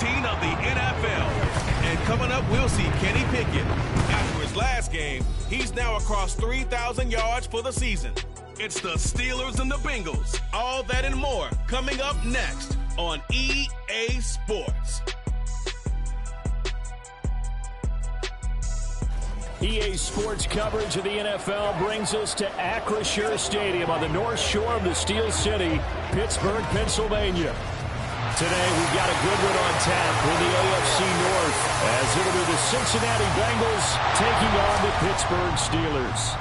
15 of the NFL. And coming up, we'll see Kenny Pickett. After his last game, he's now across 3,000 yards for the season. It's the Steelers and the Bengals. All that and more coming up next on EA Sports. EA Sports coverage of the NFL brings us to Acrisure Stadium on the north shore of the Steel City, Pittsburgh, Pennsylvania. Today, we've got a good one on tap in the AFC North, as it'll be the Cincinnati Bengals taking on the Pittsburgh Steelers.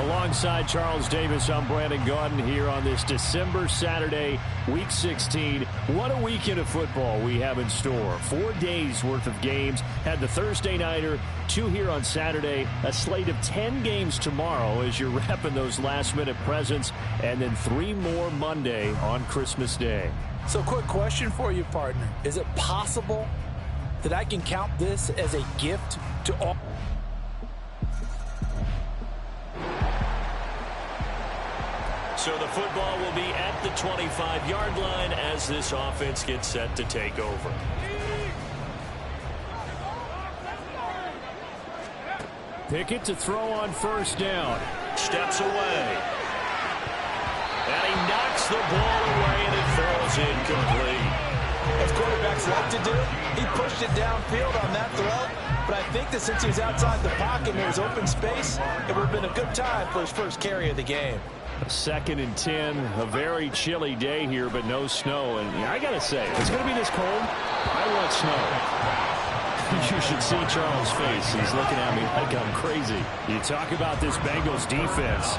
Alongside Charles Davis, I'm Brandon Gaudin here on this December Saturday, Week 16. What a weekend of football we have in store. 4 days worth of games. Had the Thursday nighter, 2 here on Saturday, a slate of 10 games tomorrow as you're wrapping those last-minute presents, and then 3 more Monday on Christmas Day. So quick question for you, partner. Is it possible that I can count this as a gift to all? So the football will be at the 25-yard line as this offense gets set to take over. Pickett to throw on first down. Steps away. And he knocks the ball away, and it falls incomplete. As quarterbacks like to do, he pushed it downfield on that throw. But I think that since he was outside the pocket and there was open space, it would have been a good time for his first carry of the game. A 2nd and 10, a very chilly day here, but no snow. And I got to say, if it's going to be this cold, I want snow. You should see Charles' face. He's looking at me like I'm crazy. You talk about this Bengals defense.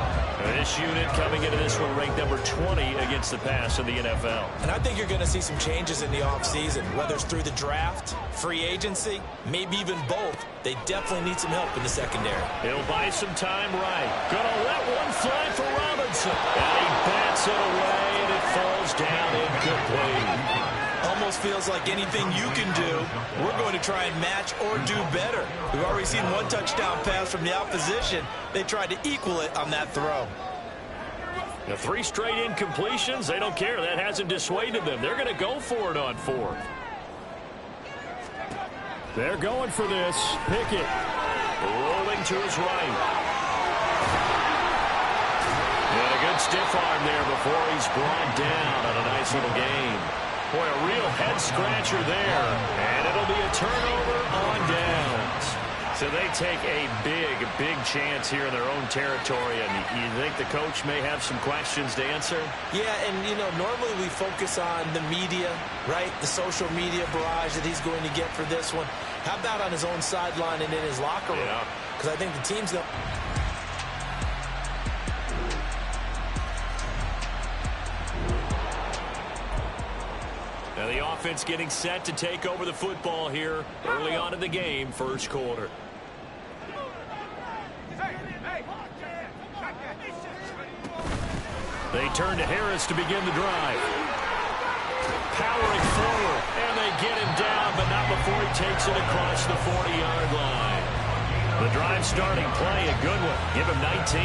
This unit coming into this one ranked number 20 against the pass in the NFL. And I think you're going to see some changes in the offseason, whether it's through the draft, free agency, maybe even both. They definitely need some help in the secondary. He'll buy some time right. Gonna let one fly for Robinson. And he bats it away, and it falls down incomplete. Almost feels like anything you can do, we're going to try and match or do better. We've already seen one touchdown pass from the opposition. They tried to equal it on that throw. The 3 straight incompletions, they don't care. That hasn't dissuaded them. They're going to go for it on 4th. They're going for this. Pickett rolling to his right. And a good stiff arm there before he's brought down on a nice little gain. Boy, a real head-scratcher there. And it'll be a turnover on downs. So they take a big chance here in their own territory. And you think the coach may have some questions to answer? Yeah, and, you know, normally we focus on the media, right? The social media barrage that he's going to get for this one. How about on his own sideline and in his locker room? Because I think the team's going to... Now the offense getting set to take over the football here early on in the game, first quarter. They turn to Harris to begin the drive. Powering forward, and they get him down, but not before he takes it across the 40-yard line. The drive starting play, a good one. Give him 19.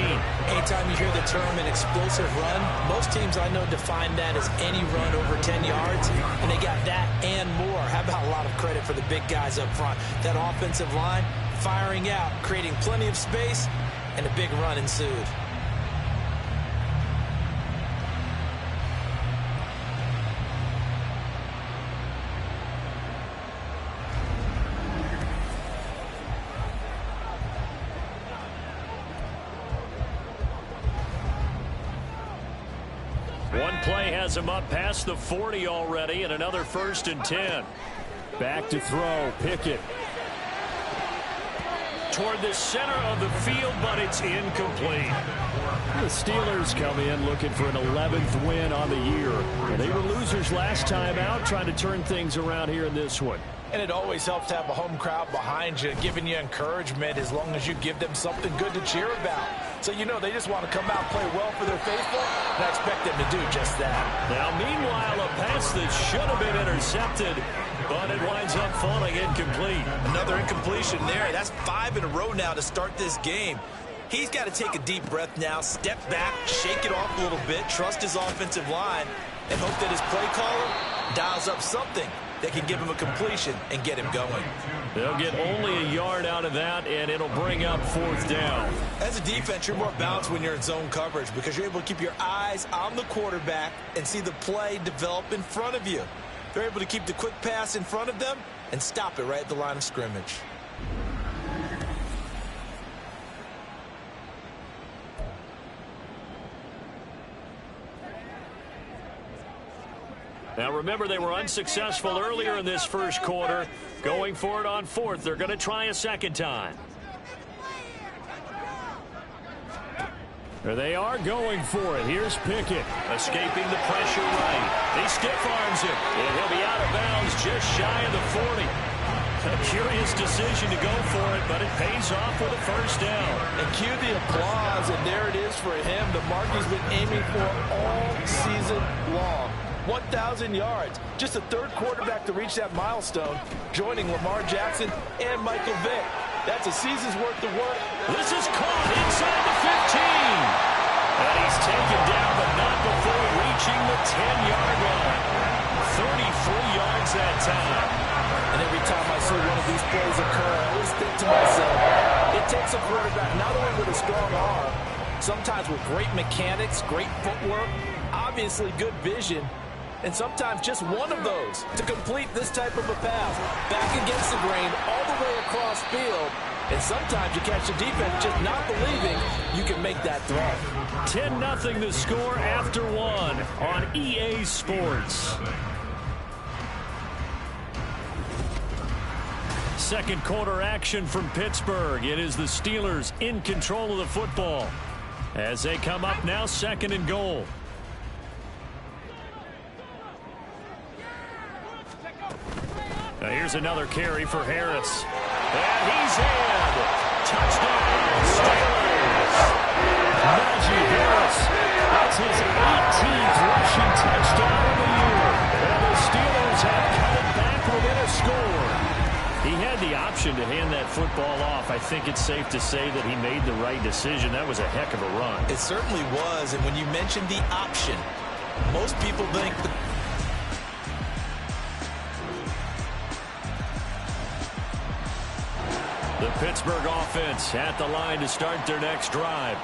Anytime you hear the term an explosive run, most teams I know define that as any run over 10 yards, and they got that and more. How about a lot of credit for the big guys up front? That offensive line firing out, creating plenty of space, and a big run ensued. One play has him up past the 40 already, and another 1st and 10. Back to throw, Pickett. Toward the center of the field, but it's incomplete. The Steelers come in looking for an 11th win on the year. They were losers last time out, trying to turn things around here in this one. And it always helps to have a home crowd behind you, giving you encouragement as long as you give them something good to cheer about. So, you know, they just want to come out and play well for their faithful, and I expect them to do just that. Now, meanwhile, a pass that should have been intercepted, but it winds up falling incomplete. Another incompletion there. That's 5 in a row now to start this game. He's got to take a deep breath now, step back, shake it off a little bit, trust his offensive line, and hope that his play caller dials up something that can give him a completion and get him going. They'll get only a yard out of that, and it'll bring up 4th down. As a defense, you're more balanced when you're in zone coverage because you're able to keep your eyes on the quarterback and see the play develop in front of you. They're able to keep the quick pass in front of them and stop it right at the line of scrimmage. Now remember, they were unsuccessful earlier in this first quarter. Going for it on 4th. They're going to try a second time. There they are going for it. Here's Pickett, escaping the pressure right. He stiff arms him, and he'll be out of bounds just shy of the 40. A curious decision to go for it, but it pays off with a first down. And cue the applause, and there it is for him. The mark he's been aiming for all season long. 1,000 yards. Just the 3rd quarterback to reach that milestone, joining Lamar Jackson and Michael Vick. That's a season's worth of work. This is caught inside the 15. And he's taken down, but not before reaching the 10-yard line. 33 yards that time. And every time I see one of these plays occur, I always think to myself, it takes a quarterback not only with a strong arm, sometimes with great mechanics, great footwork, obviously good vision, and sometimes just one of those to complete this type of a pass. Back against the grain, all the way across field, and sometimes you catch the defense just not believing you can make that throw. 10-0 the score after 1 on EA Sports. Second quarter action from Pittsburgh. It is the Steelers in control of the football as they come up now 2nd and goal. Now here's another carry for Harris. And he's in. Touchdown, Steelers. Najee Harris. That's his 18th rushing touchdown of the year. And the Steelers have cut it back within a score. He had the option to hand that football off. I think it's safe to say that he made the right decision. That was a heck of a run. It certainly was. And when you mentioned the option, most people think the Pittsburgh offense at the line to start their next drive.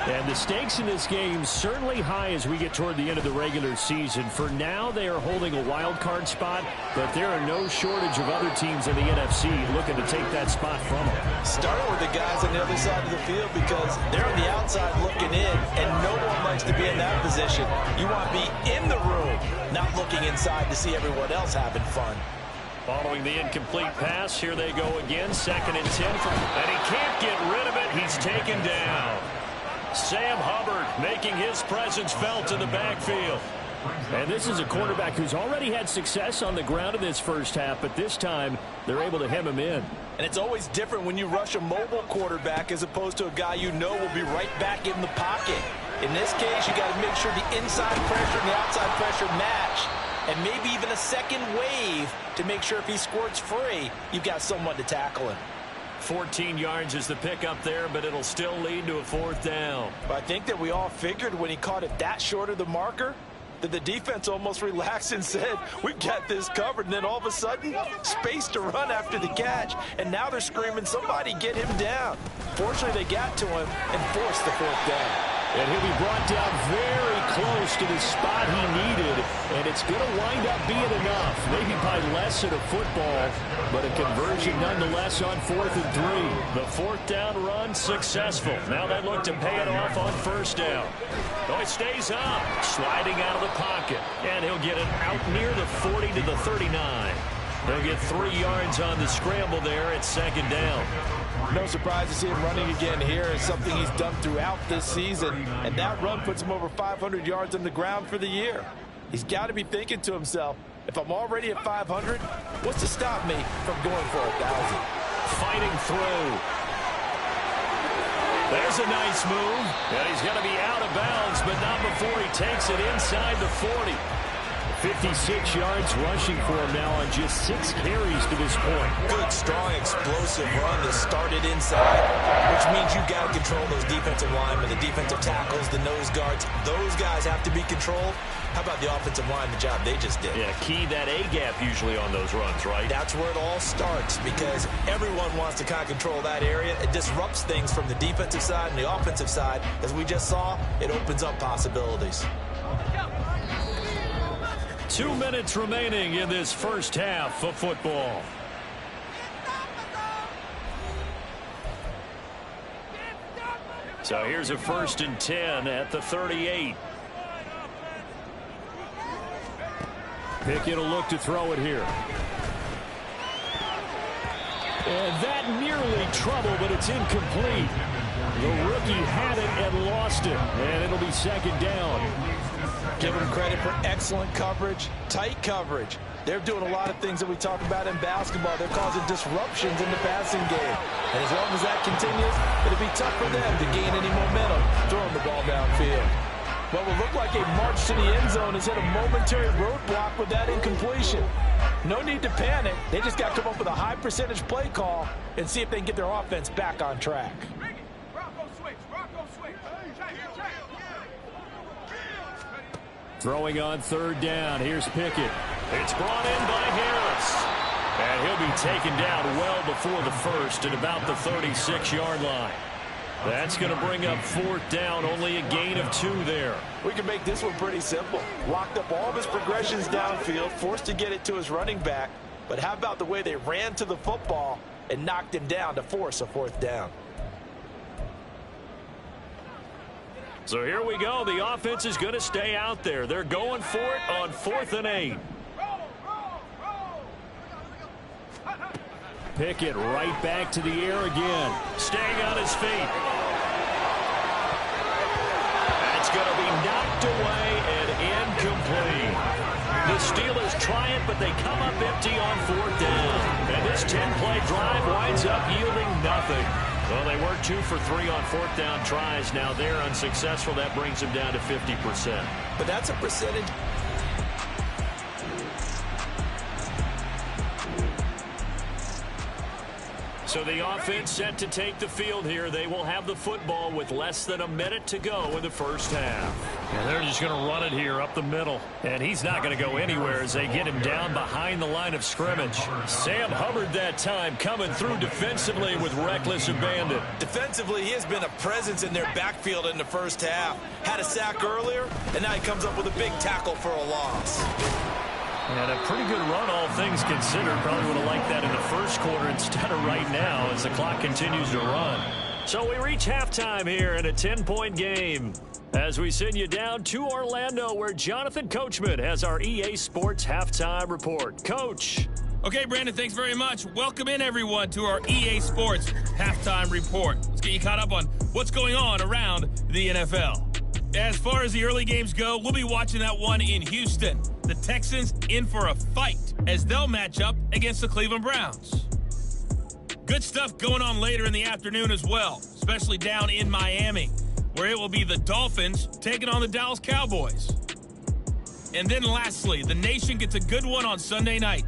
And the stakes in this game certainly high as we get toward the end of the regular season. For now, they are holding a wild card spot, but there are no shortage of other teams in the NFC looking to take that spot from them. Starting with the guys on the other side of the field because they're on the outside looking in, and no one likes to be in that position. You want to be in the room, not looking inside to see everyone else having fun. Following the incomplete pass, here they go again, 2nd and 10. And he can't get rid of it. He's taken down. Sam Hubbard making his presence felt in the backfield. And this is a quarterback who's already had success on the ground in this first half, but this time they're able to hem him in. And it's always different when you rush a mobile quarterback as opposed to a guy you know will be right back in the pocket. In this case, you got to make sure the inside pressure and the outside pressure match, and maybe even a second wave to make sure if he squirts free, you've got someone to tackle him. 14 yards is the pickup there, but it'll still lead to a 4th down. But I think that we all figured when he caught it that short of the marker that the defense almost relaxed and said, we've got this covered. And then all of a sudden, space to run after the catch. And now they're screaming, somebody get him down. Fortunately, they got to him and forced the 4th down. And he'll be brought down very close to the spot he needed. And it's going to wind up being enough. Maybe by less than a football, but a conversion nonetheless on 4th and 3. The 4th down run successful. Now they look to pay it off on 1st down. Oh, it stays up, sliding out of the pocket. And he'll get it out near the 40 to the 39. They'll get 3 yards on the scramble there at 2nd down. No surprise to see him running again here. It's something he's done throughout this season. And that run puts him over 500 yards on the ground for the year. He's got to be thinking to himself, if I'm already at 500, what's to stop me from going for 1,000? Fighting through. There's a nice move. And he's going to be out of bounds, but not before he takes it inside the 40. 56 yards rushing for him now on just 6 carries to this point. Good, strong, explosive run that started inside, which means you got to control those defensive linemen, the defensive tackles, the nose guards. Those guys have to be controlled. How about the offensive line, the job they just did? Yeah, key that A-gap usually on those runs, right? That's where it all starts, because everyone wants to kind of control that area. It disrupts things from the defensive side and the offensive side. As we just saw, it opens up possibilities. 2 minutes remaining in this first half of football. So here's a 1st and 10 at the 38. Pickett will look to throw it here. And that nearly trouble, but it's incomplete. The rookie had it and lost it, and it'll be 2nd down. Give them credit for excellent coverage, tight coverage. They're doing a lot of things that we talk about in basketball. They're causing disruptions in the passing game. And as long as that continues, it'll be tough for them to gain any momentum throwing the ball downfield. What will look like a march to the end zone has hit a momentary roadblock with that incompletion. No need to panic. They just got to come up with a high percentage play call and see if they can get their offense back on track. Throwing on 3rd down. Here's Pickett. It's brought in by Harris. And he'll be taken down well before the first at about the 36-yard line. That's going to bring up 4th down. Only a gain of 2 there. We can make this one pretty simple. Locked up all of his progressions downfield, forced to get it to his running back. But how about the way they ran to the football and knocked him down to force a 4th down? So here we go. The offense is going to stay out there. They're going for it on 4th and 8. Pickett right back to the air again. Staying on his feet. That's going to be knocked away and incomplete. The Steelers try it, but they come up empty on 4th down. And this 10-play drive winds up yielding nothing. Well, they were 2 for 3 on 4th down tries. Now they're unsuccessful. That brings them down to 50%. But that's a percentage. So the offense set to take the field here. They will have the football with less than a minute to go in the first half. And they're just going to run it here up the middle. And he's not going to go anywhere as they get him down behind the line of scrimmage. Sam Hubbard that time coming through defensively with reckless abandon. Defensively, he has been a presence in their backfield in the first half. Had a sack earlier, and now he comes up with a big tackle for a loss. And a pretty good run, all things considered. Probably would have liked that in the first quarter instead of right now as the clock continues to run. So we reach halftime here in a 10-point game as we send you down to Orlando, where Jonathan Coachman has our EA Sports halftime report. Coach. Okay, Brandon, thanks very much. Welcome in, everyone, to our EA Sports halftime report. Let's get you caught up on what's going on around the NFL. As far as the early games go, we'll be watching that one in Houston. The Texans in for a fight as they'll match up against the Cleveland Browns. Good stuff going on later in the afternoon as well, especially down in Miami, where it will be the Dolphins taking on the Dallas Cowboys. And then lastly, the nation gets a good one on Sunday night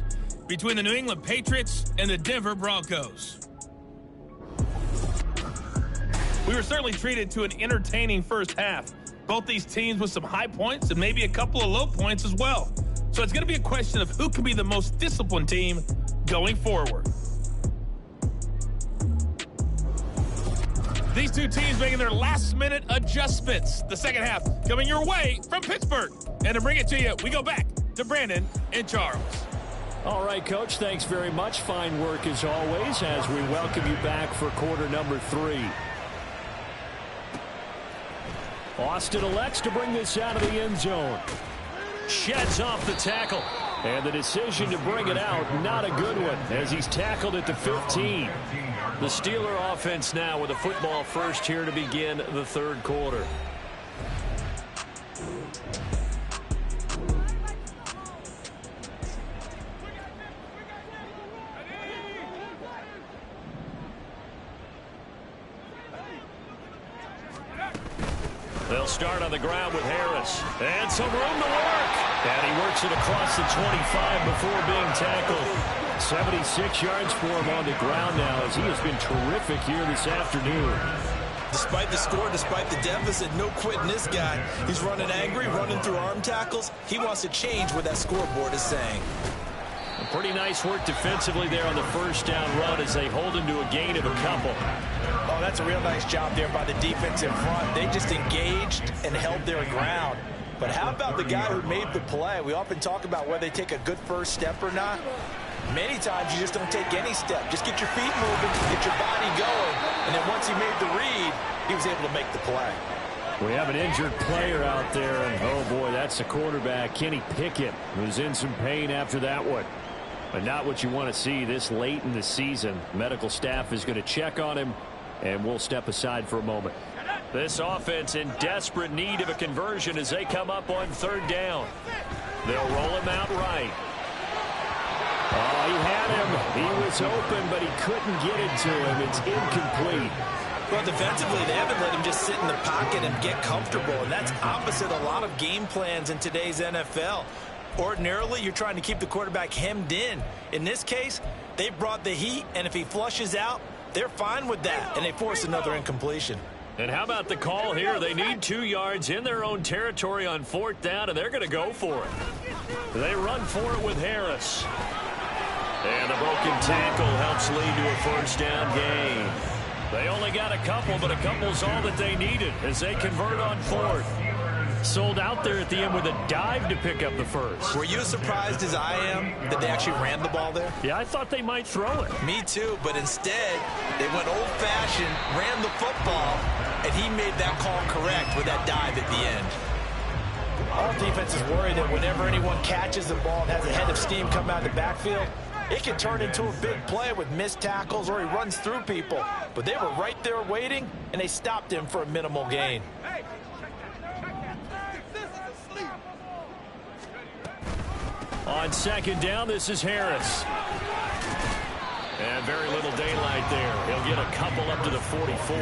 between the New England Patriots and the Denver Broncos. We were certainly treated to an entertaining first half. Both these teams with some high points and maybe a couple of low points as well. So it's going to be a question of who can be the most disciplined team going forward. These two teams making their last-minute adjustments. The second half coming your way from Pittsburgh. And to bring it to you, we go back to Brandon and Charles. All right, Coach, thanks very much. Fine work as always as we welcome you back for quarter number 3. Austin elects to bring this out of the end zone. Sheds off the tackle. And the decision to bring it out, not a good one, as he's tackled at the 15. The Steeler offense now with a football first here to begin the third quarter. They'll start on the ground with Harris. And some room to work. And he works it across the 25 before being tackled. 76 yards for him on the ground now as he has been terrific here this afternoon. Despite the score, despite the deficit, no quitting this guy. He's running angry, running through arm tackles. He wants to change what that scoreboard is saying. Pretty nice work defensively there on the first down run as they hold him to a gain of a couple. Oh, that's a real nice job there by the defense in front. They just engaged and held their ground. But how about the guy who made the play? We often talk about whether they take a good first step or not. Many times you just don't take any step. Just get your feet moving, get your body going, and then once he made the read, he was able to make the play. We have an injured player out there, and oh boy, that's the quarterback, Kenny Pickett, who's in some pain after that one. But not what you want to see this late in the season. Medical staff is going to check on him, and we'll step aside for a moment. This offense in desperate need of a conversion as they come up on third down. They'll roll him out right. Oh, he had him. He was open, but he couldn't get it to him. It's incomplete. Well, defensively, they haven't let him just sit in the pocket and get comfortable, and that's opposite a lot of game plans in today's NFL. Ordinarily, you're trying to keep the quarterback hemmed in. In this case, they brought the heat, and if he flushes out, they're fine with that, and they force another incompletion. And how about the call here? They need 2 yards in their own territory on fourth down, and they're going to go for it. They run for it with Harris. And the broken tackle helps lead to a first down gain. They only got a couple, but a couple's all that they needed as they convert on fourth. Sold out there at the end with a dive to pick up the first. Were you as surprised as I am that they actually ran the ball there? Yeah, I thought they might throw it. Me too, but instead, they went old-fashioned, ran the football, and he made that call correct with that dive at the end. All defenses worry that whenever anyone catches the ball and has a head of steam come out of the backfield, it can turn into a big play with missed tackles or he runs through people. But they were right there waiting, and they stopped him for a minimal gain. On second down, this is Harris. And very little daylight there. He'll get a couple up to the 44.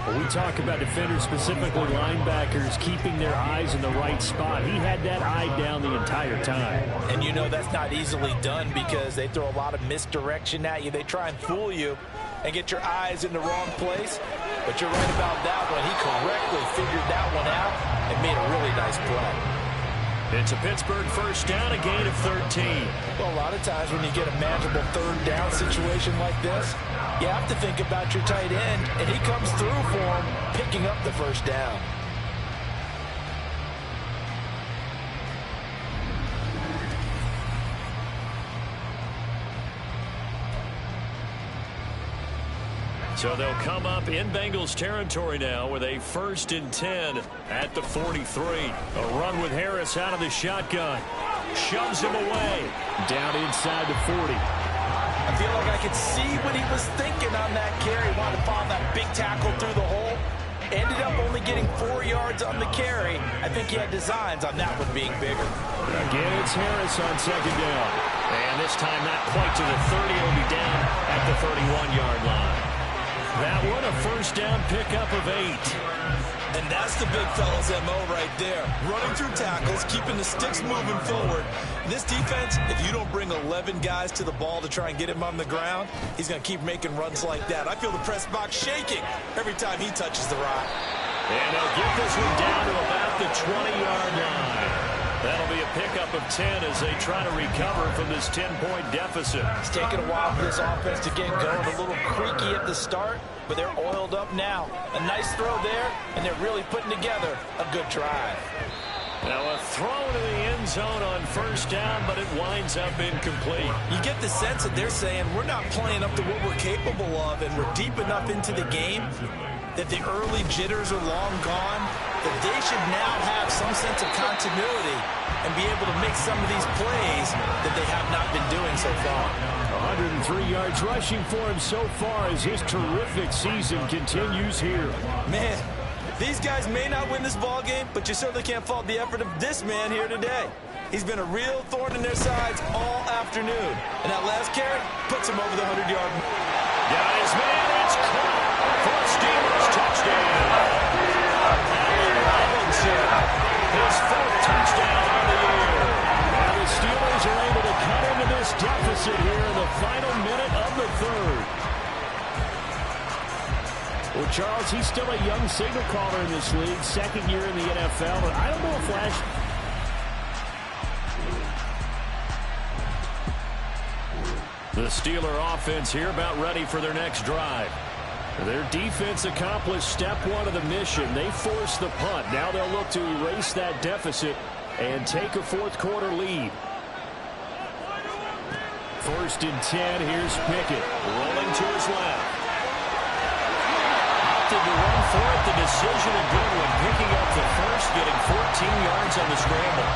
When we talk about defenders, specifically linebackers, keeping their eyes in the right spot, he had that eye down the entire time. And you know that's not easily done because they throw a lot of misdirection at you. They try and fool you and get your eyes in the wrong place. But you're right about that one. He correctly figured that one out and made a really nice play. It's a Pittsburgh first down, a gain of 13. Well, a lot of times when you get a manageable third down situation like this, you have to think about your tight end, and he comes through for him, picking up the first down. So they'll come up in Bengals territory now with a 1st and 10 at the 43. A run with Harris out of the shotgun. Shoves him away. Down inside the 40. I feel like I could see what he was thinking on that carry. Wanted to follow that big tackle through the hole. Ended up only getting 4 yards on the carry. I think he had designs on that one being bigger. Again, it's Harris on second down. And this time not quite to the 30. He'll be down at the 31-yard line. That one, a first down pickup of 8. And that's the big fella's MO right there. Running through tackles, keeping the sticks moving forward. This defense, if you don't bring 11 guys to the ball to try and get him on the ground, he's going to keep making runs like that. I feel the press box shaking every time he touches the rock. And he'll get this one down to about the 20-yard line. That'll be a pickup of 10 as they try to recover from this 10-point deficit. It's taken a while for this offense to get going. A little creaky at the start, but they're oiled up now. A nice throw there, and they're really putting together a good drive. Now a throw to the end zone on first down, but it winds up incomplete. You get the sense that they're saying we're not playing up to what we're capable of, and we're deep enough into the game that the early jitters are long gone, that they should now have some sense of continuity and be able to make some of these plays that they have not been doing so far. 103 yards rushing for him so far as his terrific season continues here. Man, these guys may not win this ball game, but you certainly can't fault the effort of this man here today. He's been a real thorn in their sides all afternoon. And that last carry puts him over the 100-yard mark. Got his man, it's caught for a Steelers touchdown. Allen Robinson, his 4th touchdown on the Well, Charles, he's still a young signal caller in this league, second year in the NFL, but I don't know if The Steeler offense here about ready for their next drive. Their defense accomplished step one of the mission. They forced the punt. Now they'll look to erase that deficit and take a fourth quarter lead. First and 10. Here's Pickett rolling to his left. Opted to run for it. The decision a good one. Picking up the first, getting 14 yards on the scramble.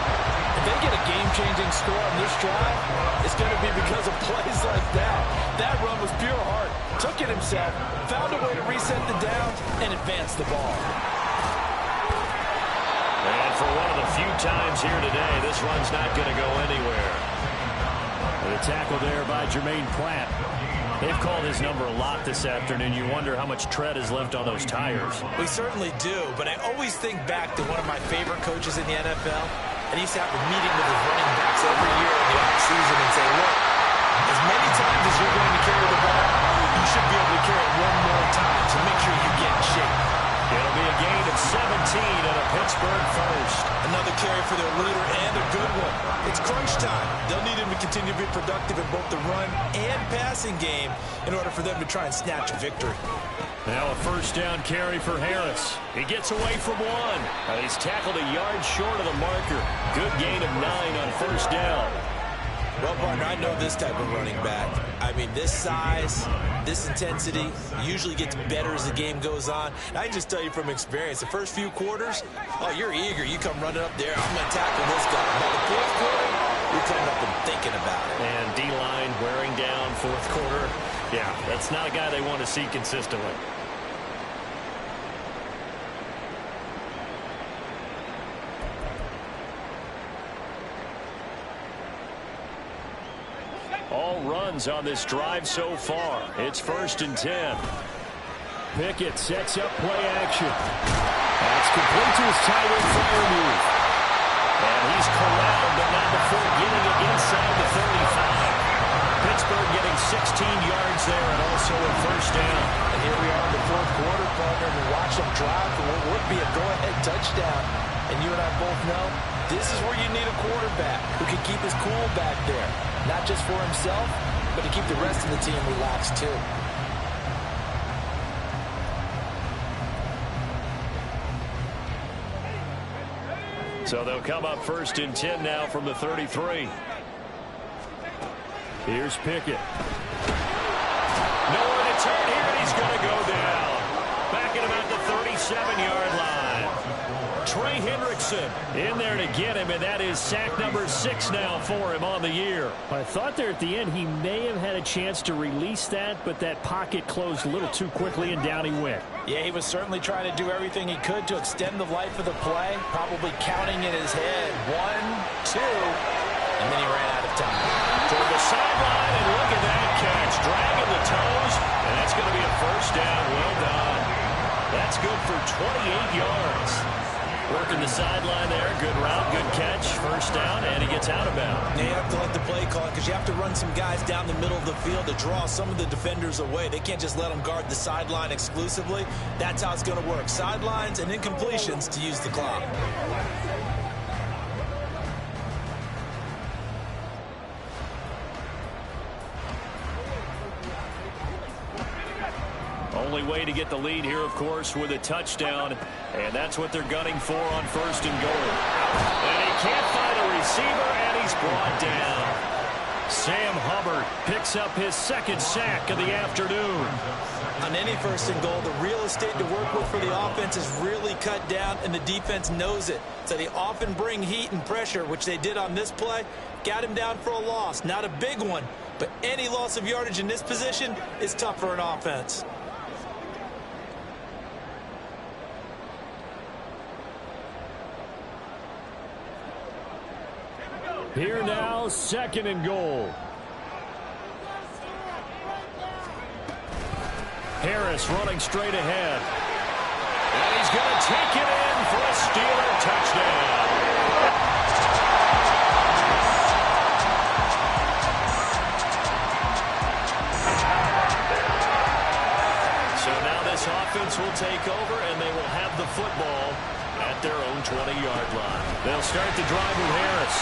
If they get a game-changing score on this drive, it's going to be because of plays like that. That run was pure heart. Took it himself, found a way to reset the downs, and advance the ball. And for one of the few times here today, this run's not going to go anywhere. The tackle there by Jermaine Pratt. They've called his number a lot this afternoon. You wonder how much tread is left on those tires. We certainly do, but I always think back to one of my favorite coaches in the NFL. And he used to have a meeting with his running backs every year in the offseason and say, look, as many times as you're going to carry the ball, you should be able to carry it one more time, so make sure you get in shape. It'll be a gain of 17 and a Pittsburgh first. Another carry for their leader and a good one. It's crunch time. They'll need him to continue to be productive in both the run and passing game in order for them to try and snatch a victory. Now a first down carry for Harris. He gets away from one. He's tackled a yard short of the marker. Good gain of 9 on first down. Well, partner, I know this type of running back. I mean, this size, this intensity usually gets better as the game goes on. And I can just tell you from experience, the first few quarters, oh, you're eager. You come running up there, I'm going to tackle this guy. By the fourth quarter, you're coming up and thinking about it. And D-line wearing down fourth quarter. Yeah, that's not a guy they want to see consistently. All runs on this drive so far. It's first and 10. Pickett sets up play action. That's complete to his tight end fire move. And he's corralled, but not before getting it inside the 35. Pittsburgh getting 16 yards there and also a first down. And here we are in the fourth quarter, partner. We watch them drive for what would be a go-ahead touchdown. And you and I both know this is where you need a quarterback who can keep his cool back there. Not just for himself, but to keep the rest of the team relaxed too. So they'll come up first and 10 now from the 33. Here's Pickett. Nowhere to turn here, and he's going to go down. Back at about the 37-yard line. Trey Hendrickson in there to get him, and that is sack number 6 now for him on the year. I thought there at the end he may have had a chance to release that, but that pocket closed a little too quickly, and down he went. Yeah, he was certainly trying to do everything he could to extend the life of the play, probably counting in his head 1, 2, and then he ran out of time. Toward the sideline, and look at that catch. Dragging the toes, and that's going to be a first down. Well done. That's good for 28 yards. Working the sideline there. Good route, good catch. First down, and he gets out of bounds. You have to let the play call because you have to run some guys down the middle of the field to draw some of the defenders away. They can't just let them guard the sideline exclusively. That's how it's going to work. Sidelines and incompletions to use the clock. Only way to get the lead here, of course, with a touchdown, and that's what they're gunning for on first and goal. And he can't find a receiver, and he's brought down. Sam Hubbard picks up his second sack of the afternoon. On any first and goal, the real estate to work with for the offense is really cut down, and the defense knows it. So they often bring heat and pressure, which they did on this play. Got him down for a loss. Not a big one, but any loss of yardage in this position is tough for an offense. Here now, second and goal. Harris running straight ahead. And he's going to take it in for a Steeler touchdown. So now this offense will over, and they will have the football at their own 20-yard line. They'll start the drive with Harris.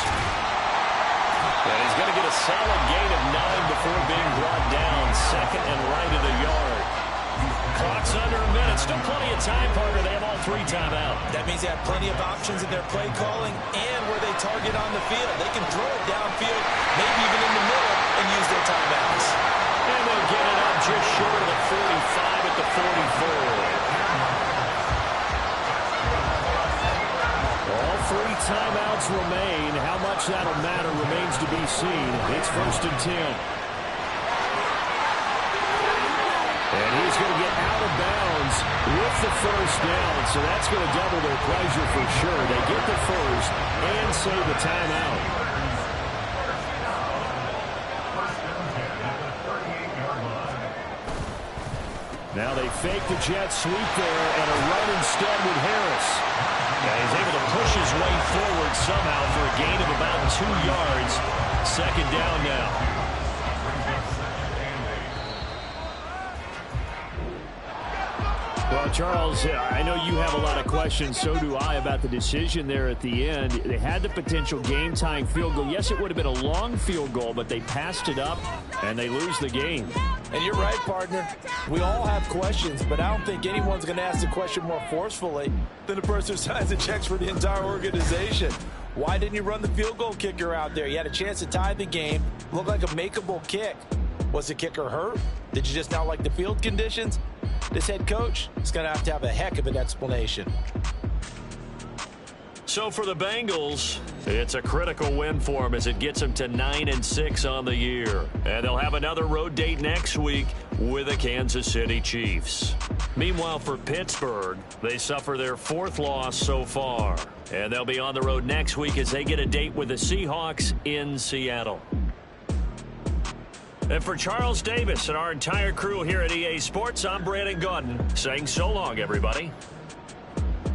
And he's going to get a solid gain of 9 before being brought down. Second and right of the yard. Clock's under a minute. Still plenty of time, Parker. They have all 3 timeouts. That means they have plenty of options in their play calling and where they target on the field. They can throw it downfield, maybe even in the middle, and use their timeouts. And they'll get it up just short of the 45 at the 44. All 3 timeouts remain. How much that'll matter remains to be seen. It's 1st and 10. And he's going to get out of bounds with the first down, so that's going to double their pleasure for sure. They get the first and save the timeout. Now they fake the jet sweep there and a run instead with Harris. And he's able to push his way forward somehow for a gain of about 2 yards. Second down now. Well, Charles, I know you have a lot of questions. So do I about the decision there at the end. They had the potential game-tying field goal. Yes, it would have been a long field goal, but they passed it up, and they lose the game. And you're right, partner. We all have questions, but I don't think anyone's going to ask the question more forcefully than the person who signs the checks for the entire organization. Why didn't you run the field goal kicker out there? You had a chance to tie the game. Looked like a makeable kick. Was the kicker hurt? Did you just not like the field conditions? This head coach is going to have a heck of an explanation. So for the Bengals, it's a critical win for them as it gets them to 9-6 on the year. And they'll have another road date next week with the Kansas City Chiefs. Meanwhile, for Pittsburgh, they suffer their 4th loss so far. And they'll be on the road next week as they get a date with the Seahawks in Seattle. And for Charles Davis and our entire crew here at EA Sports, I'm Brandon Gaudin saying so long, everybody.